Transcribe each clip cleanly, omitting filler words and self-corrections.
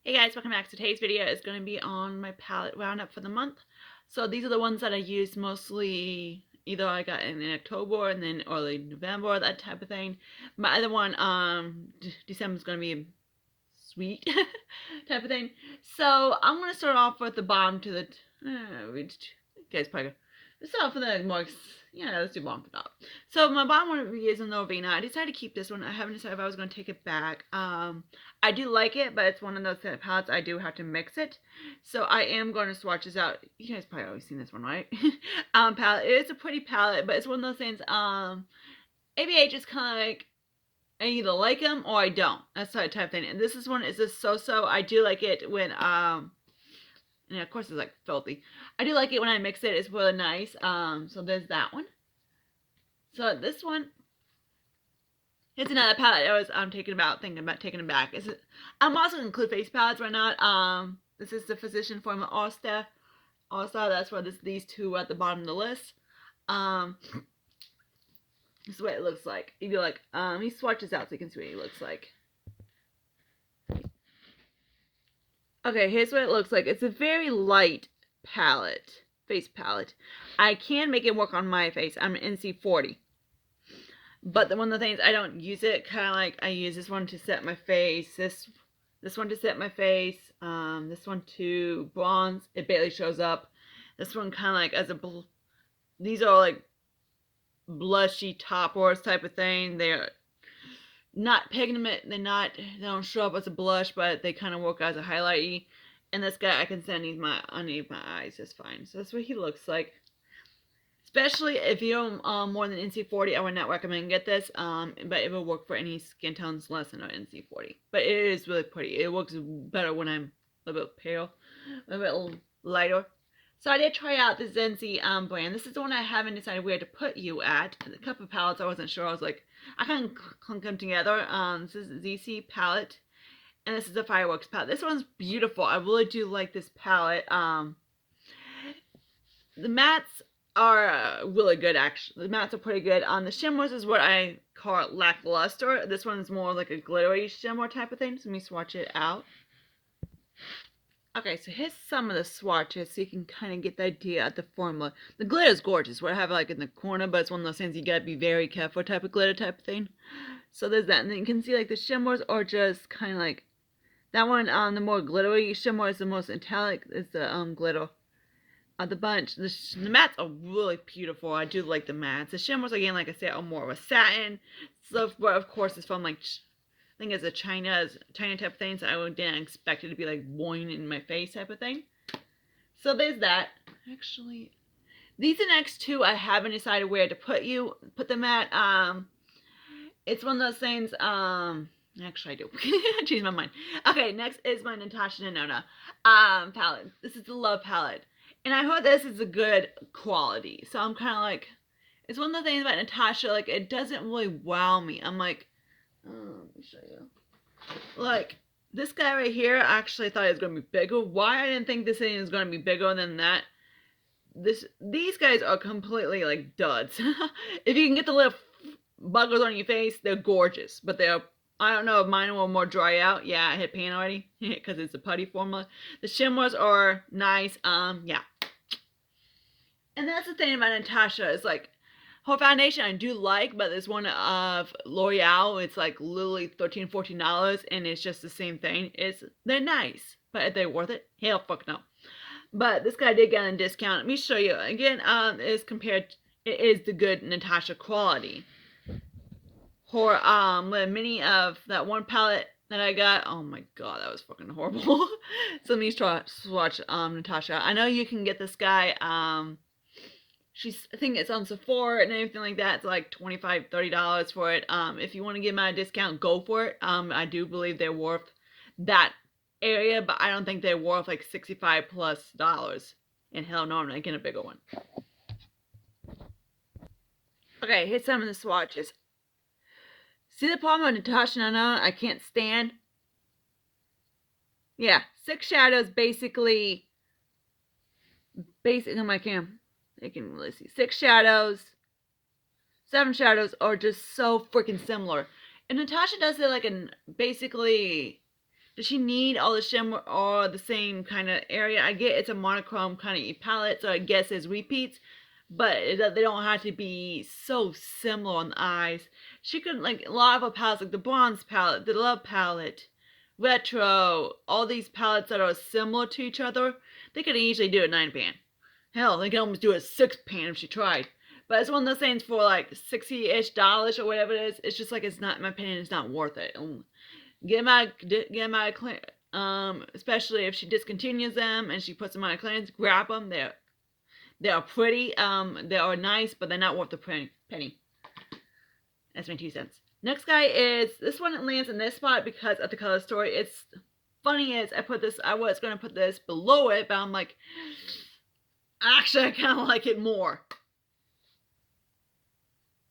Hey guys, welcome back to today's video. Is going to be on my palette roundup for the month. So these are the ones that I used mostly, either I got in October and then early November, that type of thing. My other one, December is going to be sweet type of thing. So I'm going to start off with the bottom to the, you guys probably, let's start off with the more, let's do bottom to top. So my bottom one is a Novena. I decided to keep this one. I haven't decided if I was going to take it back. I do like it, but it's one of those palettes I do have to mix it. So I am going to swatch this out. You guys probably always seen this one, right? Palette. It's a pretty palette, but it's one of those things, ABH is kind of like, I either like them or I don't. That's that type of thing. And this is one is a so-so. I do like it when, and of course it's like filthy. I do like it when I mix it. It's really nice. So there's that one. So this one, it's another palette I'm thinking about taking it back. I'm also gonna include face palettes right now. This is the Physician Formula All Star. That's why these two are at the bottom of the list. This is what it looks like. If you like, let me swatch this out so you can see what it looks like. Okay, here's what it looks like. It's a very light palette, face palette. I can make it work on my face. I'm an NC40. But one of the things, I don't use it, kind of like I use this one to set my face, this one to set my face, this one to bronze. It barely shows up. This one kind of like as a, these are like blushy toppers type of thing. They're not pigment, they don't show up as a blush, but they kind of work as a highlighty. And this guy I can set underneath my eyes just fine. So that's what he looks like. Especially if you're more than NC40, I would not recommend get this. But it will work for any skin tones less than NC40. But it is really pretty. It works better when I'm a little bit pale, a little bit lighter. So I did try out this NC brand. This is the one I haven't decided where to put you at. A couple of palettes I wasn't sure. I was like, I kind of clunked them together. This is ZC palette, and this is the Fireworks palette. This one's beautiful. I really do like this palette. The mattes are really good, actually. The mattes are pretty good. The shimmers is what I call lackluster. This one's more like a glittery shimmer type of thing. So let me swatch it out. Okay, so here's some of the swatches so you can kind of get the idea of the formula. The glitter is gorgeous. What I have like in the corner, but it's one of those things you gotta be very careful type of glitter type of thing. So there's that. And then you can see like the shimmers are just kind of like, that one, the more glittery shimmer is the most metallic, is the glitter. The bunch, the mattes are really beautiful. I do like the mattes. The shimmers, again, like I said, are more of a satin. So, but of course, it's from like, I think it's a China type of thing. So I didn't expect it to be like boing in my face type of thing. So there's that. Actually, these are the next two I haven't decided where to put them at. It's one of those things. Actually, I do. I changed my mind. Okay, next is my Natasha Denona palette. This is the Love palette. And I heard this is a good quality. So I'm kind of like, it's one of the things about Natasha, like, it doesn't really wow me. I'm like, let me show you. Like, this guy right here, I actually thought it was going to be bigger. Why I didn't think this thing was going to be bigger than that? These guys are completely, like, duds. If you can get the little buggers on your face, they're gorgeous. But they're, I don't know if mine will more dry out. Yeah, I hit paint already because it's a putty formula. The shimmers are nice. Yeah. And that's the thing about Natasha is like, her foundation I do like, but there's one of L'Oreal. It's like literally $13, $14, and it's just the same thing. They're nice, but are they worth it? Hell, fuck no. But this guy did get a discount. Let me show you again. It is the good Natasha quality. Her mini of that one palette that I got. Oh my god, that was fucking horrible. So let me swatch Natasha. I know you can get this guy. I think it's on Sephora and everything like that. It's like $25, $30 for it. If you want to give them a discount, go for it. I do believe they're worth that area, but I don't think they're worth like $65+. And hell no, I'm not getting a bigger one. Okay, here's some of the swatches. See the problem with Natasha Denona I can't stand? Yeah, 6 shadows basically on my cam. You can really see 6 shadows, 7 shadows are just so freaking similar. And Natasha does it like basically Does she need all the shimmer or the same kind of area? I get it's a monochrome kind of palette, so I guess it's repeats, but they don't have to be so similar on the eyes. She could, like, a lot of her palettes, like the bronze palette, the love palette, retro, all these palettes that are similar to each other, they could easily do a 9-pan. Hell, they could almost do a 6-pan if she tried. But it's one of those things for like $60-ish or whatever it is. It's just like, it's not, in my opinion, it's not worth it. Get them out of clearance. Especially if she discontinues them and she puts them out of clearance, grab them. They are pretty. They are nice, but they're not worth the penny. That's my 2 cents. Next guy is this one. That lands in this spot because of the color story. It's funny is I was gonna put this below it, but I'm like, actually, I kind of like it more.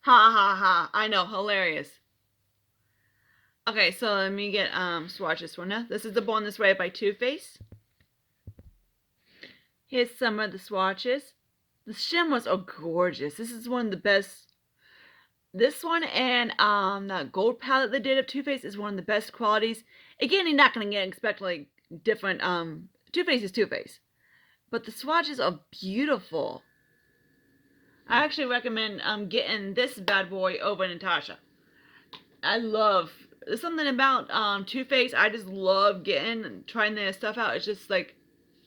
Ha ha ha! I know, hilarious. Okay, so let me get swatch this one now. This is the Born This Way by Too Faced. Here's some of the swatches. The shimmers are gorgeous. This is one of the best. This one and that gold palette they did of Too Faced is one of the best qualities. Again, you're not gonna expect like different. Too Faced is Too Faced, but the swatches are beautiful. I actually recommend getting this bad boy over Natasha. There's something about Too Faced. I just love trying their stuff out. It's just like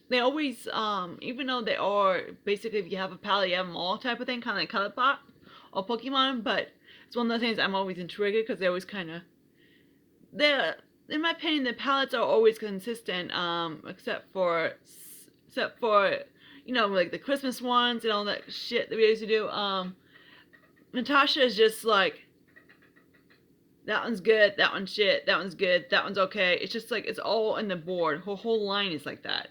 they always even though they are basically, if you have a palette you have them all type of thing, kind of like ColourPop or Pokemon, but it's one of those things I'm always intrigued because they always kind of, they're, in my opinion, the palettes are always consistent, except for you know, like the Christmas ones and all that shit that we used to do. Natasha is just like, that one's good, that one's shit, that one's good, that one's okay. It's just like, it's all in the board. Her whole line is like that.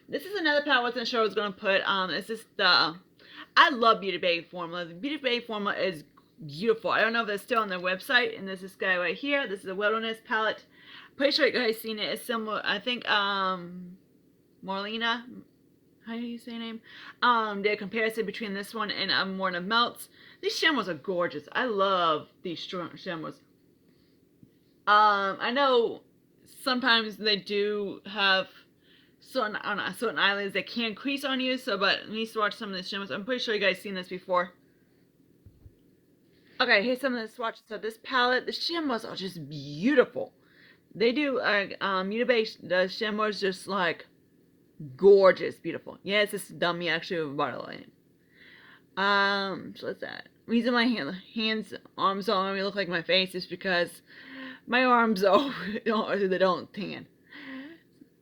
This is another palette I wasn't sure I was going to put. It's just I love Beauty Bay formula. The Beauty Bay formula is beautiful. I don't know if it's still on their website. And there's this guy right here. This is a Wilderness palette. Pretty sure you guys seen it. It's similar. I think Marlena, how do you say her name? Did a comparison between this one and Morning of Melts. These shimmers are gorgeous. I love these shimmers. I know sometimes they do have certain islands that can crease on you, so but you need to watch some of the shimmers. I'm pretty sure you guys seen this before. Okay, here's some of the swatches. So this palette, the shimmers are just beautiful. They do the shimmers just like gorgeous, beautiful. Yeah, it's this dummy actually with waterline. So what's that? Reason my arms don't look like my face is because my arms they don't tan.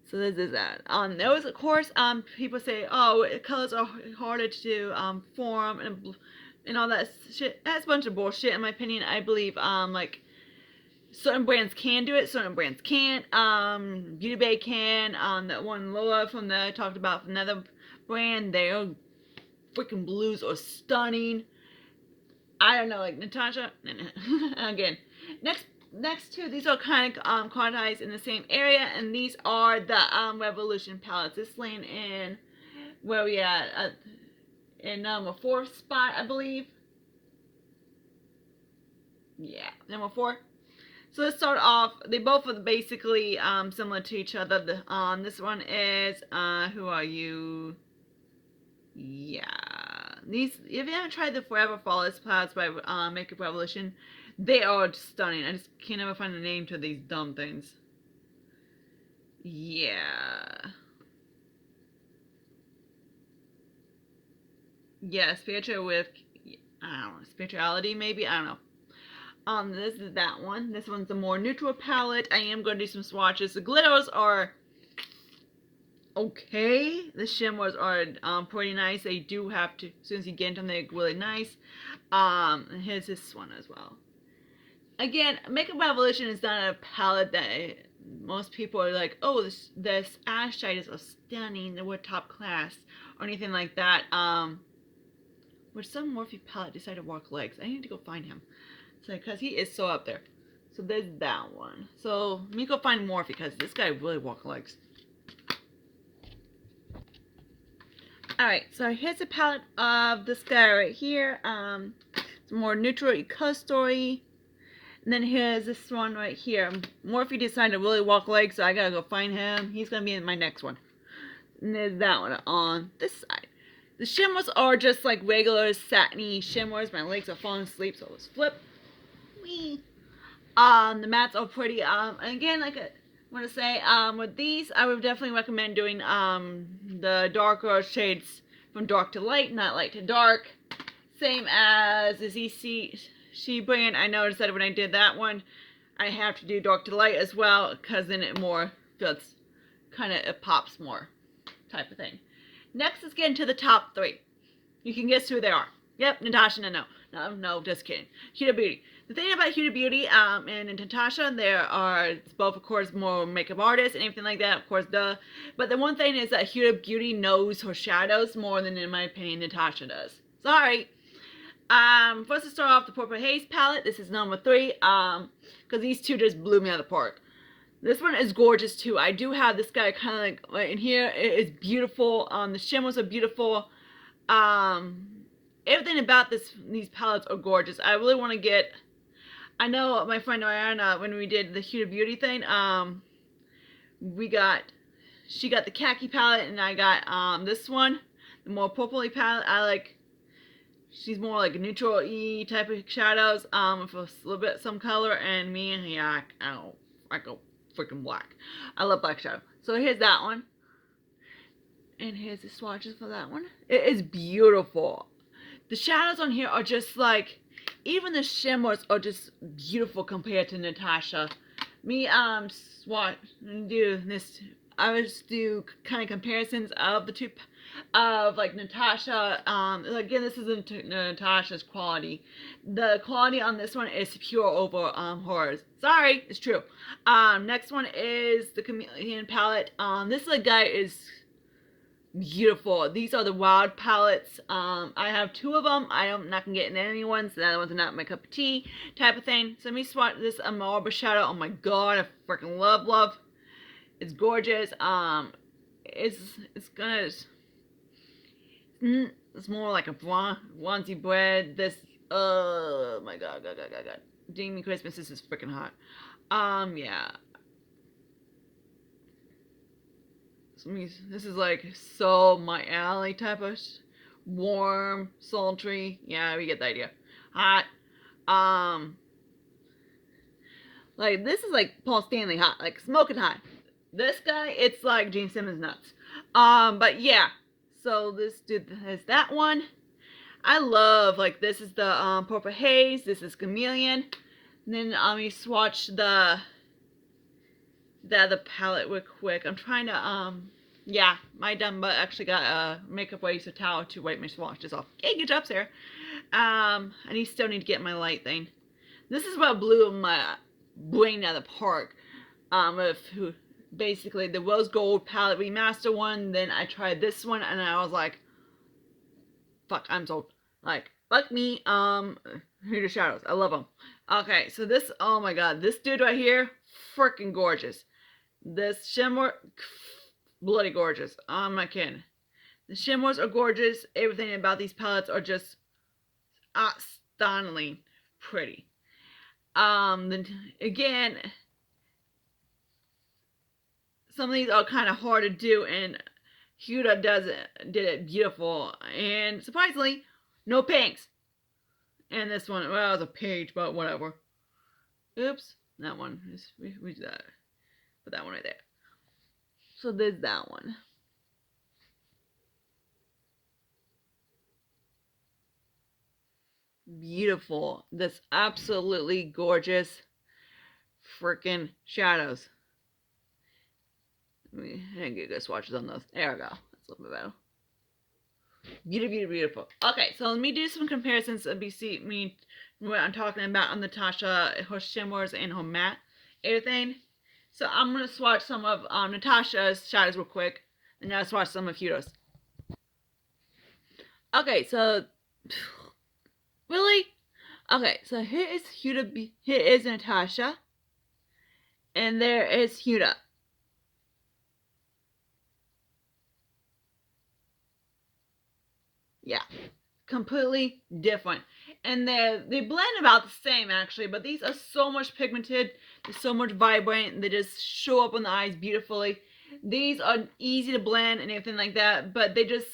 So this is that. There was, of course, people say, oh, colors are harder to form and all that shit. That's a bunch of bullshit in my opinion. I believe like certain brands can do it, certain brands can't. Beauty Bay can. That one Lola from the I talked about from another brand, their freaking blues are stunning. I don't know, like Natasha. Again, next two, these are kind of quantized in the same area, and these are the Revolution palettes. This land in where we at in number 4 spot, I believe. Yeah, number 4. So let's start off. They both are basically similar to each other. This one is who are you? Yeah, these, if you haven't tried the Forever Flawless palettes by Makeup Revolution, they are stunning. I just can't ever find a name to these dumb things. Yeah. Yeah, spiritual with, I don't know, spirituality maybe? I don't know. This is that one. This one's a more neutral palette. I am going to do some swatches. The glitters are okay. The shimmers are pretty nice. They do have to, as soon as you get into them, they're really nice. Here's this one as well. Again, Makeup Revolution is not a palette that most people are like, oh, this ash shaders are stunning, they were top class, or anything like that. Which some Morphe palette decided to walk legs. I need to go find him. So, because he is so up there. So there's that one. So let me go find Morphe because this guy really walks legs. Alright, so here's a palette of this guy right here. It's more neutral color story. And then here's this one right here. Morphe decided to really walk legs, so I gotta go find him. He's gonna be in my next one. And there's that one on this side. The shimmers are just like regular satiny shimmers. My legs are falling asleep, so let's flip. Whee! The mats are pretty. And again, like I want to say, with these, I would definitely recommend doing the darker shades from dark to light, not light to dark. Same as the ZC brand. I noticed that when I did that one, I have to do dark to light as well, because then it more feels kind of, it pops more type of thing. Next, let's get into the top three. You can guess who they are. Yep, Natasha, no, just kidding. Huda Beauty. The thing about Huda Beauty and Natasha, there are both, of course, more makeup artists and everything like that, of course, duh. But the one thing is that Huda Beauty knows her shadows more than, in my opinion, Natasha does. Sorry. First to start off, the Purple Haze palette. This is number 3, because these two just blew me out of the park. This one is gorgeous too. I do have this guy kind of like right in here. It is beautiful. The shimmers are beautiful. Everything about these palettes are gorgeous. I really want to get. I know my friend Ariana, when we did the Huda Beauty thing, she got the Khaki palette and I got this one, the more purpley palette. I like. She's more like a neutral-y type of shadows, with a little bit some color, and me, yeah, I go freaking black. I love black shadow. So here's that one. And here's the swatches for that one. It is beautiful. The shadows on here are just like, even the shimmers are just beautiful compared to Natasha. Me, do this, I would just do kind of comparisons of the two, of like Natasha. Again, this isn't Natasha's quality. The quality on this one is pure over hers. Sorry, it's true. Next one is the Chameleon palette. This guy is beautiful. These are the Wild palettes. I have 2 of them. I'm not gonna get in any ones. The other ones are not my cup of tea type of thing. So let me swatch this Marble shadow. Oh my god, I freaking love. It's gorgeous. It's more like a bronzy bread. This, oh my god. Jamie Christmas, this is freaking hot. Yeah. This is like so my alley type of warm, sultry. Yeah, we get the idea. Hot. Like this is like Paul Stanley hot, like smoking hot. This guy, it's like Gene Simmons nuts. But yeah. So this dude has that one. I love, like, this is the Purple Haze. This is Chameleon. And then you swatch the palette real quick. I'm trying to yeah, my dumb butt actually got a makeup waste of towel to wipe my swatches off. Okay, good job, Sarah. I still need to get my light thing. This is what blew my brain out of the park. Basically the rose gold palette remaster one. Then I tried this one and I was like, fuck, I'm sold. Like, fuck me. Here the shadows. I love them. Okay, so this, oh my god, this dude right here, freaking gorgeous. This shimmer, bloody gorgeous. I'm not kidding. The shimmers are gorgeous. Everything about these palettes are just stunningly pretty. Then again, some of these are kind of hard to do, and Huda did it beautiful. And surprisingly, no pinks. And this one, well, it's a page, but whatever. Oops, that one. We did that. Put that one right there. So there's that one. Beautiful. This absolutely gorgeous freaking shadows. I didn't get good swatches on those. There we go. That's a little bit better. Beautiful. Okay, so let me do some comparisons of what I'm talking about on Natasha, her shimmers and her matte, everything. So I'm going to swatch some of Natasha's shadows real quick, and then I'll swatch some of Huda's. Okay, so really? Okay, so here is here is Natasha, and there is Huda. Yeah, completely different. and they blend about the same actually, but these are so much pigmented, they're so much vibrant, they just show up on the eyes beautifully. These are easy to blend and everything like that, but they just,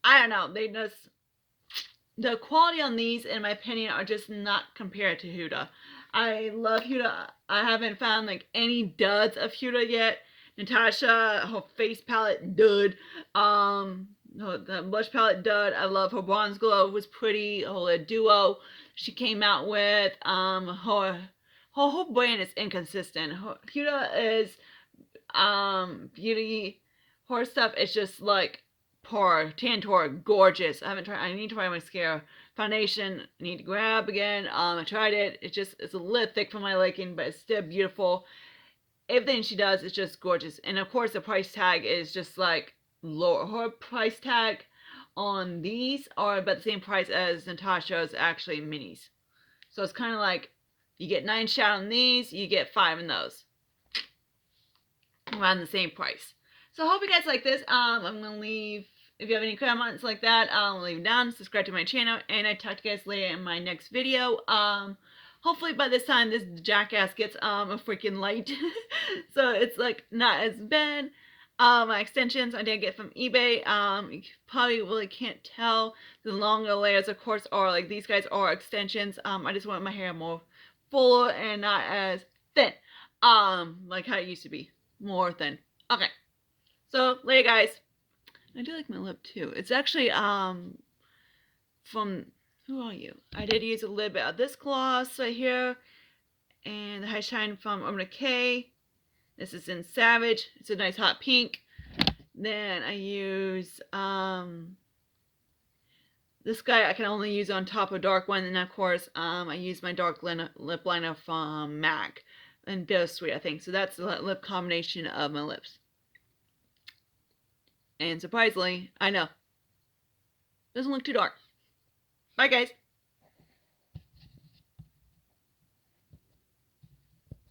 I don't know, they just, the quality on these, in my opinion, are just not compared to Huda. I love Huda. I haven't found like any duds of Huda yet. Natasha, her face palette dud. The blush palette dud. I love her bronze glow. It was pretty. Her duo she came out with. Her whole brand is inconsistent. Huda is beauty. Her stuff is just like Tantor, gorgeous. I need to try mascara. Foundation, I need to grab again. I tried it. It's a little thick for my liking, but it's still beautiful. Everything she does is just gorgeous. And of course, the price tag is just like lower. Her price tag on these are about the same price as Natasha's actually minis. So it's kind of like you get 9 shadow in these, you get 5 in those. Around the same price. So I hope you guys like this. I'm gonna leave, if you have any comments like that, I'll leave them down. Subscribe to my channel, and I talk to you guys later in my next video. Hopefully by this time this jackass gets a freaking light, so it's like not as bad. My extensions I did get from eBay. You probably really can't tell. The longer layers, of course, are like these guys are extensions. I just want my hair more fuller and not as thin. Like how it used to be, more thin. Okay. So, later guys. I do like my lip too. It's actually, from, who are you? I did use a little bit of this gloss right here. And the High Shine from Urban Decay. This is in Savage. It's a nice hot pink. Then I use, this guy I can only use on top of dark one. And of course, I use my dark lip liner from MAC. And Bittersweet, I think. So that's the lip combination of my lips. And surprisingly, I know, doesn't look too dark. Bye, guys.